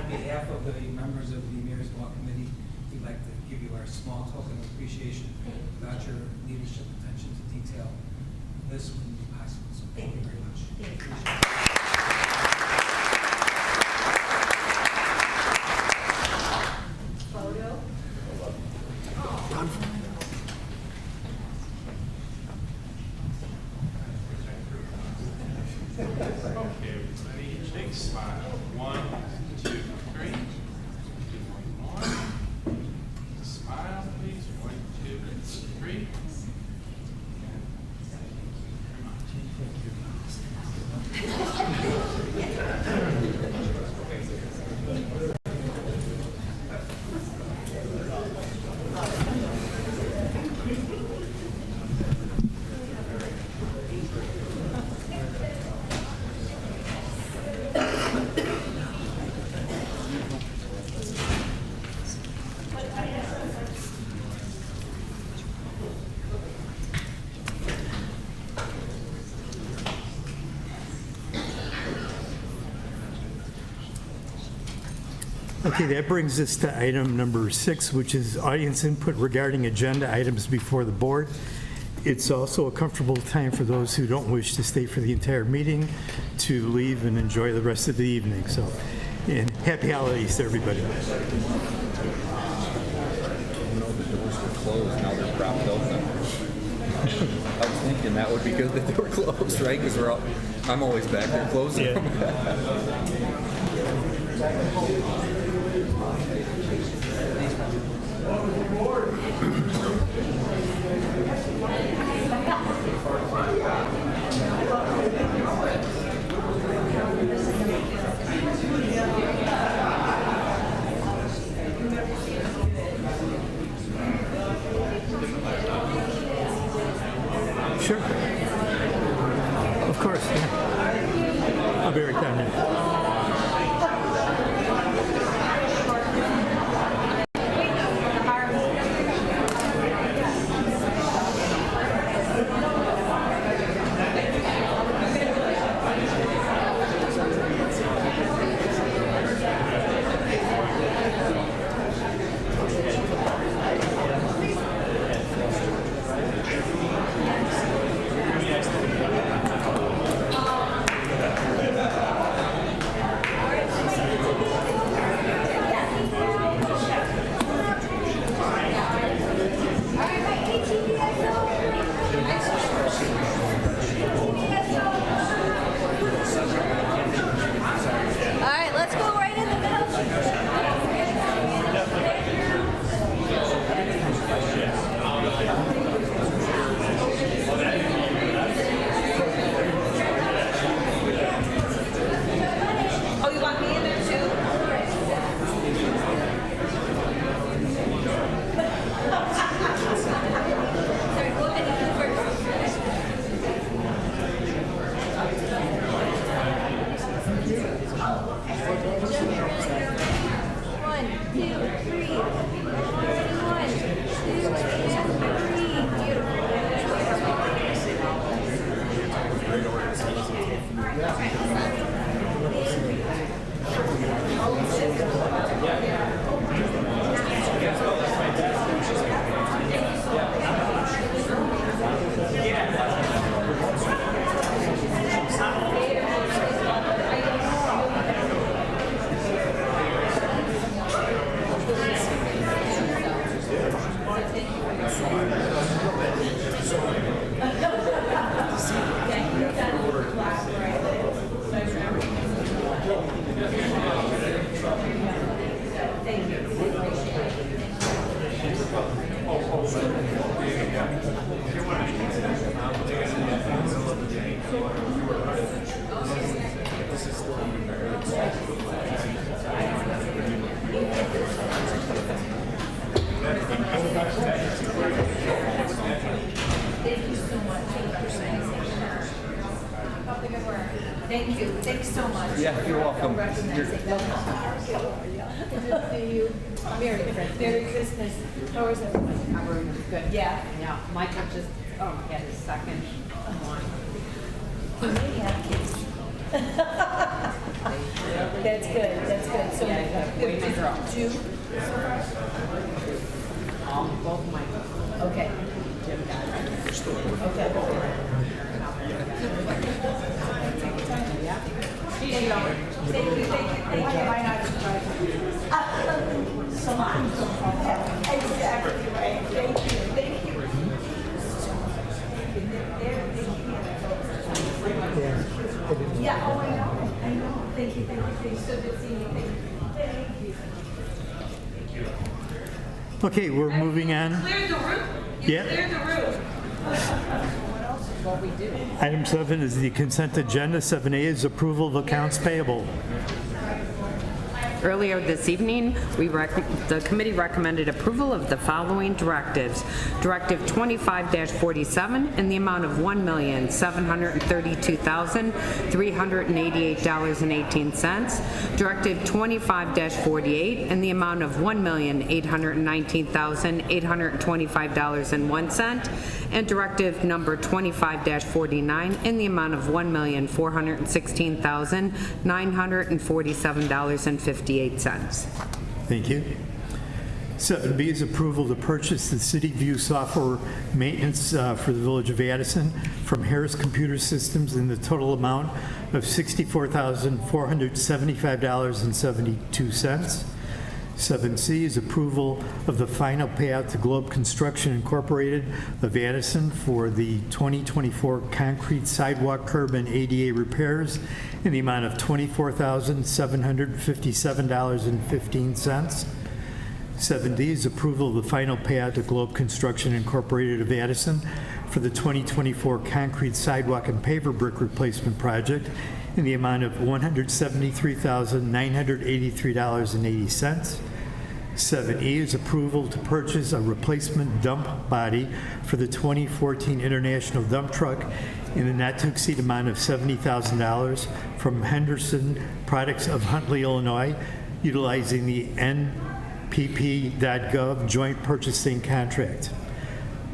behalf of the members of the Mayor's Ball Committee, we'd like to give you our small token of appreciation. Without your leadership, attention to detail, this wouldn't be possible. So thank you very much. Photo. Okay, everybody, big smile. 1, 2, 3. One more. Smile, please. 1, 2, 3. Okay, that brings us to item number 6, which is audience input regarding agenda items before the board. It's also a comfortable time for those who don't wish to stay for the entire meeting to leave and enjoy the rest of the evening. So, and happy holidays to everybody. The doors were closed, now they're propped open. I was thinking that would be good that they were closed, right? Because I'm always back there closing them. Sure. Of course, yeah. I'll be right down there. Thank you. Thanks so much. Yeah, you're welcome. Good to see you. Merry Christmas. How is everyone? Everyone is good. Yeah. Yeah, Michael just had his second one. That's good. That's good. So Wait a girl. two. Both Michaels. Okay. Okay. Thank you. Thank you. Thank you. Why not? So much. Exactly right. Thank you. Thank you. Yeah. Oh, I know. I know. Thank you. Thank you. Thank you. So good seeing you. Thank you. Thank you. Okay, we're moving on. Cleared the roof. Yeah. Cleared the roof. What we do. Item 7 is the consent agenda. 7A is approval of accounts payable. Earlier this evening, the committee recommended approval of the following directives. Directive 25-47 in the amount of $1,732,388.18. Directive 25-48 in the amount of $1,819,825.01. And directive number 25-49 in the amount of $1,416,947.58. Thank you. 7B is approval to purchase the City View software maintenance for the Village of Addison from Harris Computer Systems in the total amount of $64,475.72. 7C is approval of the final payout to Globe Construction Incorporated of Addison for the 2024 concrete sidewalk, curb, and ADA repairs in the amount of $24,757.15. 7D is approval of the final payout to Globe Construction Incorporated of Addison for the 2024 concrete sidewalk and paver brick replacement project in the amount of $173,983.80. 7E is approval to purchase a replacement dump body for the 2014 International Dump Truck in the not-to-exceed amount of $70,000 from Henderson Products of Huntley, Illinois, utilizing the npp.gov joint purchasing contract.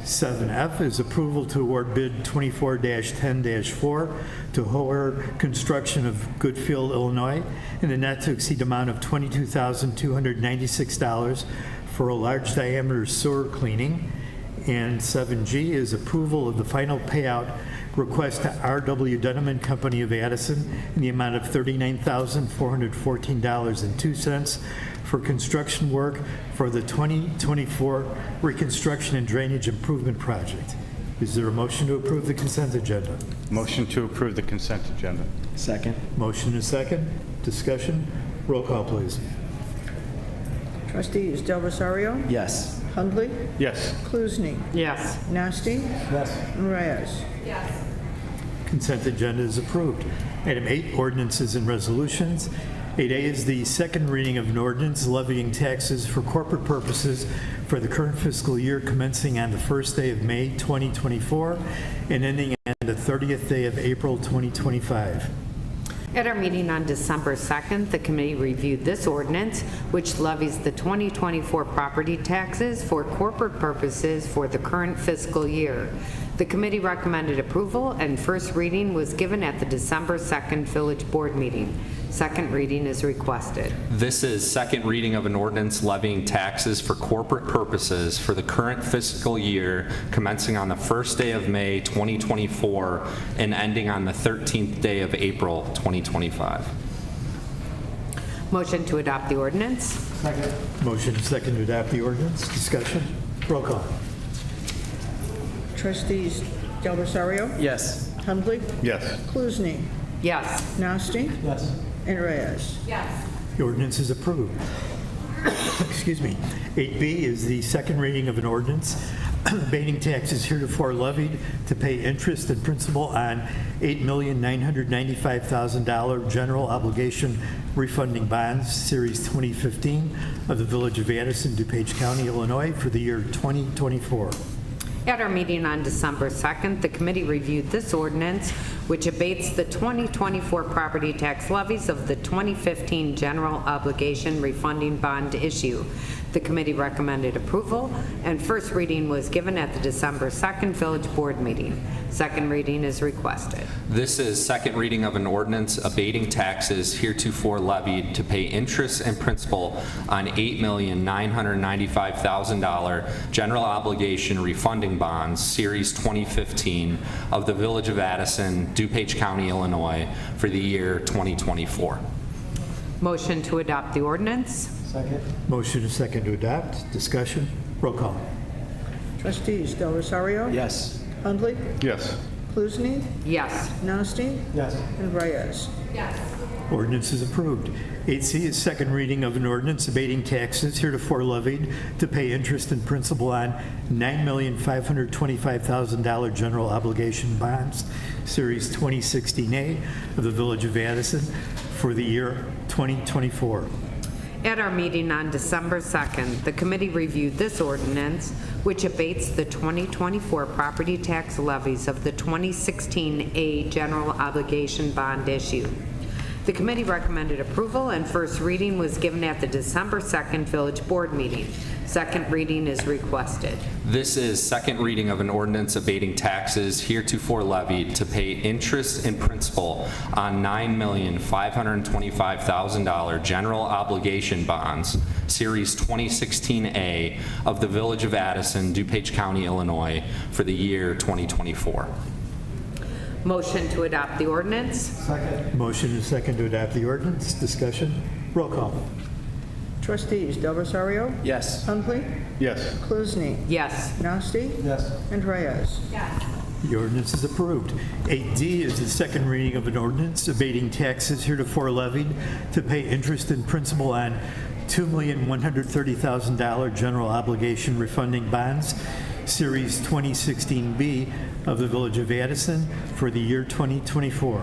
7F is approval to award bid 24-10-4 to Howard Construction of Goodfield, Illinois, in the not-to-exceed amount of $22,296 for a large diameter sewer cleaning. And 7G is approval of the final payout request to R.W. Dunham & Company of Addison in the amount of $39,414.02 for construction work for the 2024 Reconstruction and Drainage Improvement Project. Is there a motion to approve the consent agenda? Motion to approve the consent agenda. Second. Motion is second. Discussion? Roll call, please. Trustees Del Rosario? Yes. Hundley? Yes. Kluzny? Yes. Nasty? Yes. And Reyes? Consent agenda is approved. Item 8, ordinances and resolutions. 8A is the second reading of an ordinance levying taxes for corporate purposes for the current fiscal year commencing on the first day of May 2024 and ending on the 30th day of April 2025. At our meeting on December 2nd, the committee reviewed this ordinance, which levies the 2024 property taxes for corporate purposes for the current fiscal year. The committee recommended approval, and first reading was given at the December 2nd Village Board meeting. Second reading is requested. This is second reading of an ordinance levying taxes for corporate purposes for the current fiscal year commencing on the first day of May 2024 and ending on the 13th day of April 2025. Motion to adopt the ordinance. Second. Motion is second to adopt the ordinance. Discussion? Roll call. Trustees Del Rosario? Yes. Hundley? Yes. Kluzny? Yes. Nasty? Yes. And Reyes? The ordinance is approved. Excuse me. 8B is the second reading of an ordinance abating taxes heretofore levied to pay interest and principal on $8,995,000 general obligation refunding bonds, Series 2015 of the Village of Addison, DuPage County, Illinois, for the year 2024. At our meeting on December 2nd, the committee reviewed this ordinance, which abates the 2024 property tax levies of the 2015 general obligation refunding bond issue. The committee recommended approval, and first reading was given at the December 2nd Village Board meeting. Second reading is requested. This is second reading of an ordinance abating taxes heretofore levied to pay interest and principal on $8,995,000 general obligation refunding bonds, Series 2015 of the Village of Addison, DuPage County, Illinois, for the year 2024. Motion to adopt the ordinance. Second. Motion is second to adopt. Discussion? Roll call. Trustees Del Rosario? Yes. Hundley? Yes. Kluzny? Yes. Nasty? Yes. And Reyes? Ordinance is approved. 8C is second reading of an ordinance abating taxes heretofore levied to pay interest and principal on $9,525,000 general obligation bonds, Series 2016A of the Village of Addison for the year 2024. At our meeting on December 2nd, the committee reviewed this ordinance, which abates the 2024 property tax levies of the 2016A general obligation bond issue. The committee recommended approval, and first reading was given at the December 2nd Village Board meeting. Second reading is requested. This is second reading of an ordinance abating taxes heretofore levied to pay interest and principal on $9,525,000 general obligation bonds, Series 2016A of the Village of Addison, DuPage County, Illinois, for the year 2024. Motion to adopt the ordinance? Second. Motion and second to adopt the ordinance. Discussion. Roll call. Trustees Del Rosario? Yes. Huntley? Yes. Kluzny? Yes. Nasty? Yes. And Reyes? The ordinance is approved. 8D is the second reading of an ordinance abating taxes heretofore levied to pay interest and principal on $2,130,000 general obligation refunding bonds, Series 2016B of the Village of Addison for the year 2024.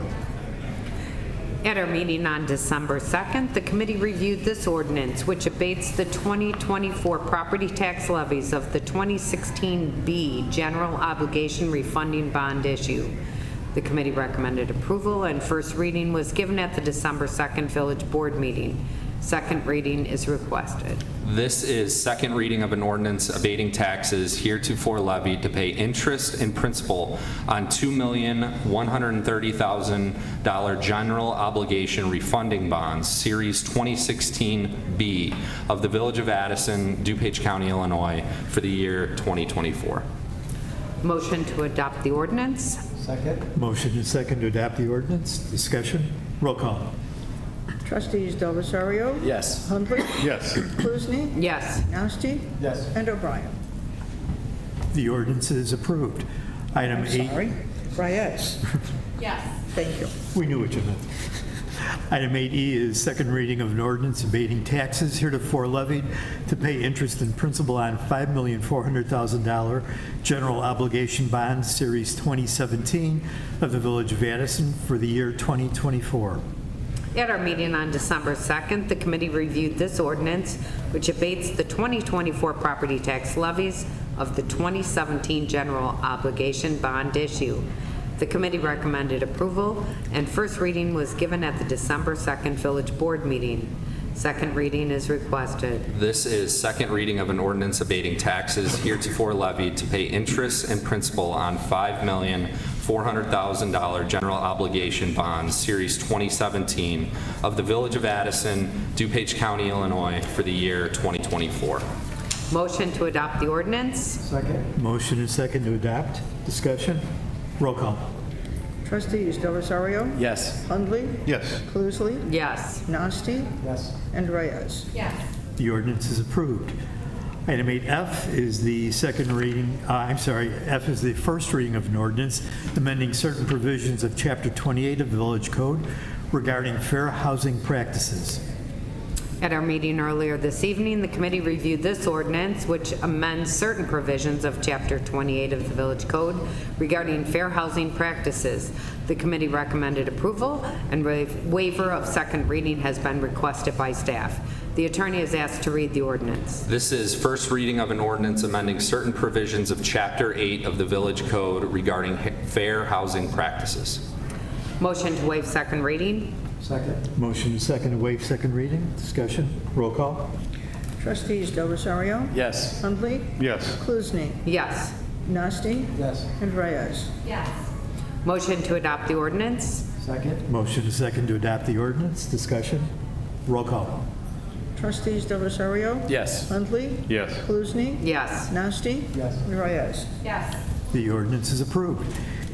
At our meeting on December 2nd, the committee reviewed this ordinance, which abates the 2024 property tax levies of the 2016B general obligation refunding bond issue. The committee recommended approval, and first reading was given at the December 2nd Village Board meeting. Second reading is requested. This is second reading of an ordinance abating taxes heretofore levied to pay interest and principal on $2,130,000 general obligation refunding bonds, Series 2016B of the Village of Addison, DuPage County, Illinois, for the year 2024. Motion to adopt the ordinance? Second. Motion and second to adopt the ordinance. Discussion. Roll call. Trustees Del Rosario? Yes. Huntley? Yes. Kluzny? Yes. Nasty? Yes. And O'Brien? The ordinance is approved. Item 8. Sorry. Reyes? Yes. Thank you. We knew what you meant. Item 8E is second reading of an ordinance abating taxes heretofore levied to pay interest and principal on $5,400,000 general obligation bonds, Series 2017 of the Village of Addison for the year 2024. At our meeting on December 2nd, the committee reviewed this ordinance, which abates the 2024 property tax levies of the 2017 general obligation bond issue. The committee recommended approval, and first reading was given at the December 2nd Village Board meeting. Second reading is requested. This is second reading of an ordinance abating taxes heretofore levied to pay interest and principal on $5,400,000 general obligation bonds, Series 2017 of the Village of Addison, DuPage County, Illinois, for the year 2024. Motion to adopt the ordinance? Second. Motion and second to adopt. Discussion. Roll call. Trustees Del Rosario? Yes. Huntley? Yes. Kluzny? Yes. Nasty? Yes. And Reyes? The ordinance is approved. Item 8F is the second reading, F is the first reading of an ordinance amending certain provisions of Chapter 28 of the Village Code regarding fair housing practices. At our meeting earlier this evening, the committee reviewed this ordinance, which amends certain provisions of Chapter 28 of the Village Code regarding fair housing practices. The committee recommended approval, and waiver of second reading has been requested by staff. The attorney is asked to read the ordinance. This is first reading of an ordinance amending certain provisions of Chapter 8 of the Village Code regarding fair housing practices. Motion to waive second reading? Second. Motion and second to waive second reading. Discussion. Roll call. Trustees Del Rosario? Yes. Huntley? Yes. Kluzny? Yes. Nasty? Yes. And Reyes? Motion to adopt the ordinance? Second. Motion and second to adopt the ordinance. Discussion. Roll call. Trustees Del Rosario? Yes. Huntley? Yes. Kluzny? Yes. Nasty? Yes. And Reyes? The ordinance is approved.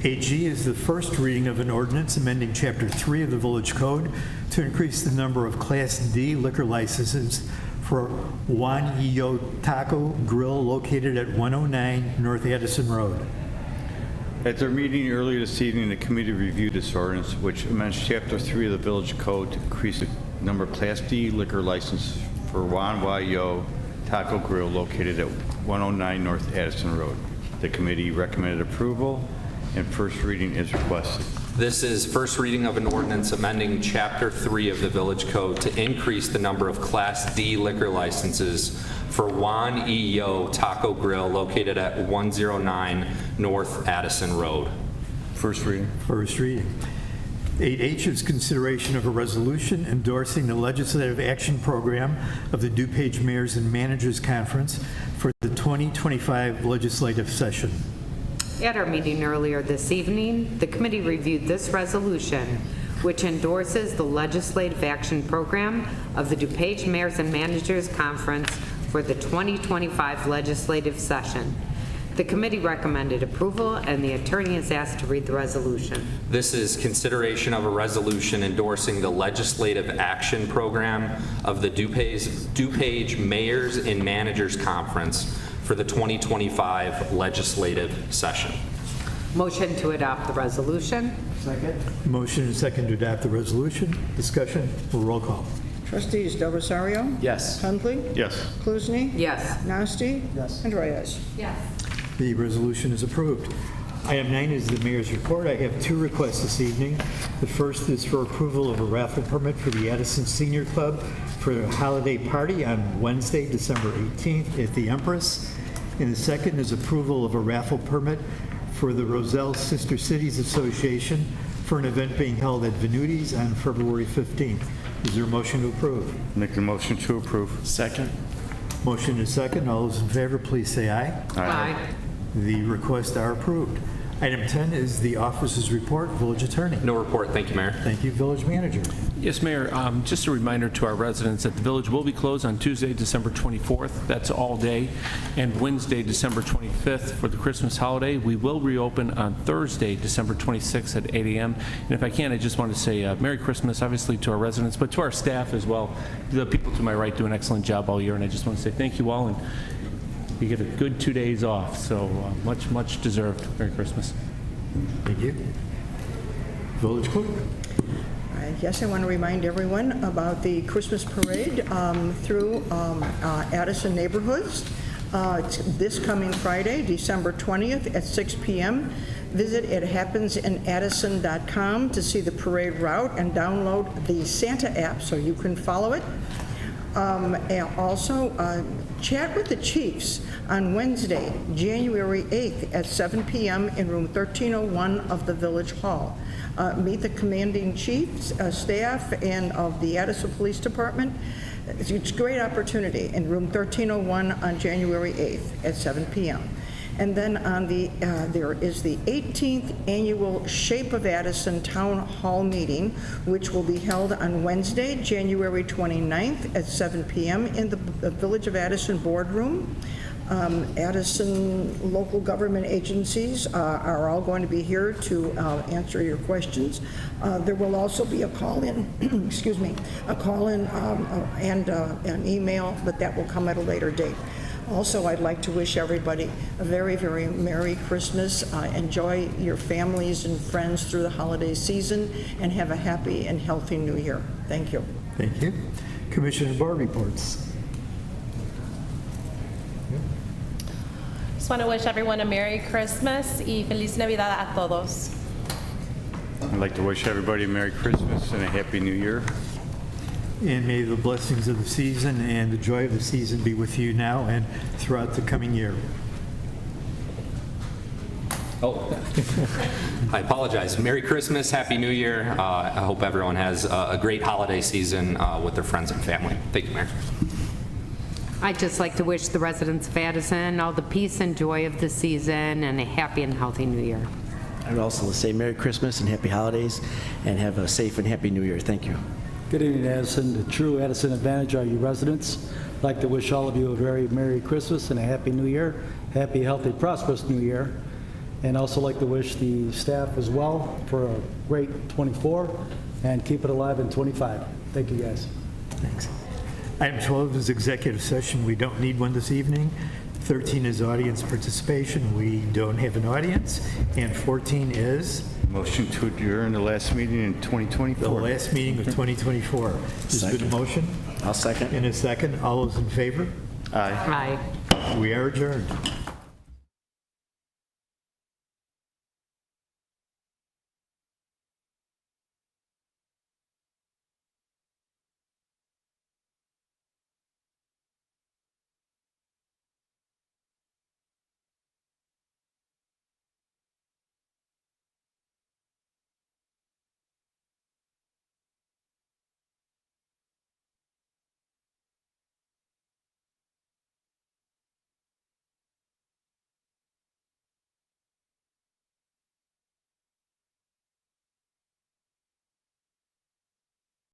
8G is the first reading of an ordinance amending Chapter 3 of the Village Code to increase the number of Class D liquor licenses for Juan Yo Taco Grill located at 109 North Addison Road. At their meeting earlier this evening, the committee reviewed this ordinance, which amends Chapter 3 of the Village Code to increase the number of Class D liquor licenses for Juan Yo Taco Grill located at 109 North Addison Road. The committee recommended approval, and first reading is requested. This is first reading of an ordinance amending Chapter 3 of the Village Code to increase the number of Class D liquor licenses for Juan Yo Taco Grill located at 109 North Addison Road. First reading. First reading. 8H is consideration of a resolution endorsing the legislative action program of the DuPage Mayors and Managers Conference for the 2025 legislative session. At our meeting earlier this evening, the committee reviewed this resolution, which endorses the Legislative Action Program of the DuPage Mayors and Managers Conference for the 2025 legislative session. The committee recommended approval, and the attorney is asked to read the resolution. This is consideration of a resolution endorsing the Legislative Action Program of the DuPage Mayors and Managers Conference for the 2025 legislative session. Motion to adopt the resolution. Second. Motion and second to adopt the resolution. Discussion. Roll call. Trustees Del Rosario? Yes. Huntley? Yes. Kluzny? Yes. Nasty? Yes. And Reyes? Yes. The resolution is approved. Item 9 is the mayor's report. I have 2 requests this evening. The first is for approval of a raffle permit for the Addison Senior Club for a holiday party on Wednesday, December 18th at the Empress. And the second is approval of a raffle permit for the Roselle Sister Cities Association for an event being held at Venuti's on February 15th. Is there a motion to approve? Make a motion to approve. Second. Motion is second. All those in favor, please say aye. Aye. The requests are approved. Item 10 is the officer's report. Village Attorney. No report. Thank you, Mayor. Thank you, Village Manager. Yes, Mayor, just a reminder to our residents that the village will be closed on Tuesday, December 24th. That's all day. And Wednesday, December 25th for the Christmas holiday. We will reopen on Thursday, December 26th at 8 a.m. And if I can, I just want to say Merry Christmas, obviously, to our residents, but to our staff as well. The people to my right do an excellent job all year, and I just want to say thank you all. And you get a good 2 days off, so much, much deserved. Merry Christmas. Thank you. Village Clerk. Yes, I want to remind everyone about the Christmas parade through Addison neighborhoods. It's this coming Friday, December 20th at 6 p.m. Visit ithappensinAddison.com to see the parade route and download the Santa app so you can follow it. And also, chat with the chiefs on Wednesday, January 8th at 7 p.m. in room 1301 of the Village Hall. Meet the commanding chiefs, staff, and of the Addison Police Department. It's a great opportunity in room 1301 on January 8th at 7 p.m. And then on there is the 18th annual Shape of Addison Town Hall meeting, which will be held on Wednesday, January 29th at 7 p.m. in the Village of Addison boardroom. Addison local government agencies are all going to be here to answer your questions. There will also be a call-in, excuse me, a call-in and an email, but that will come at a later date. Also, I'd like to wish everybody a very, very Merry Christmas. Enjoy your families and friends through the holiday season, and have a happy and healthy New Year. Thank you. Thank you. Commissioner Board reports. Just want to wish everyone a Merry Christmas y Feliz Navidad a todos. I'd like to wish everybody a Merry Christmas and a Happy New Year. And may the blessings of the season and the joy of the season be with you now and throughout the coming year. Oh, I apologize. Merry Christmas, Happy New Year. I hope everyone has a great holiday season with their friends and family. Thank you, Mayor. I'd just like to wish the residents of Addison all the peace and joy of the season and a happy and healthy New Year. I would also say Merry Christmas and Happy Holidays, and have a safe and happy New Year. Thank you. Good evening, Addison. The true Addison advantage are you residents. I'd like to wish all of you a very Merry Christmas and a Happy New Year. Happy, healthy, prosperous New Year. And also like to wish the staff as well for a great 24 and keep it alive in 25. Thank you, guys. Thanks. Item 12 is executive session. We don't need one this evening. 13 is audience participation. We don't have an audience. And 14 is? Motion to adjourn the last meeting in 2024. The last meeting of 2024. There's been a motion? I'll second. In a second. All those in favor? Aye. Aye. We are adjourned.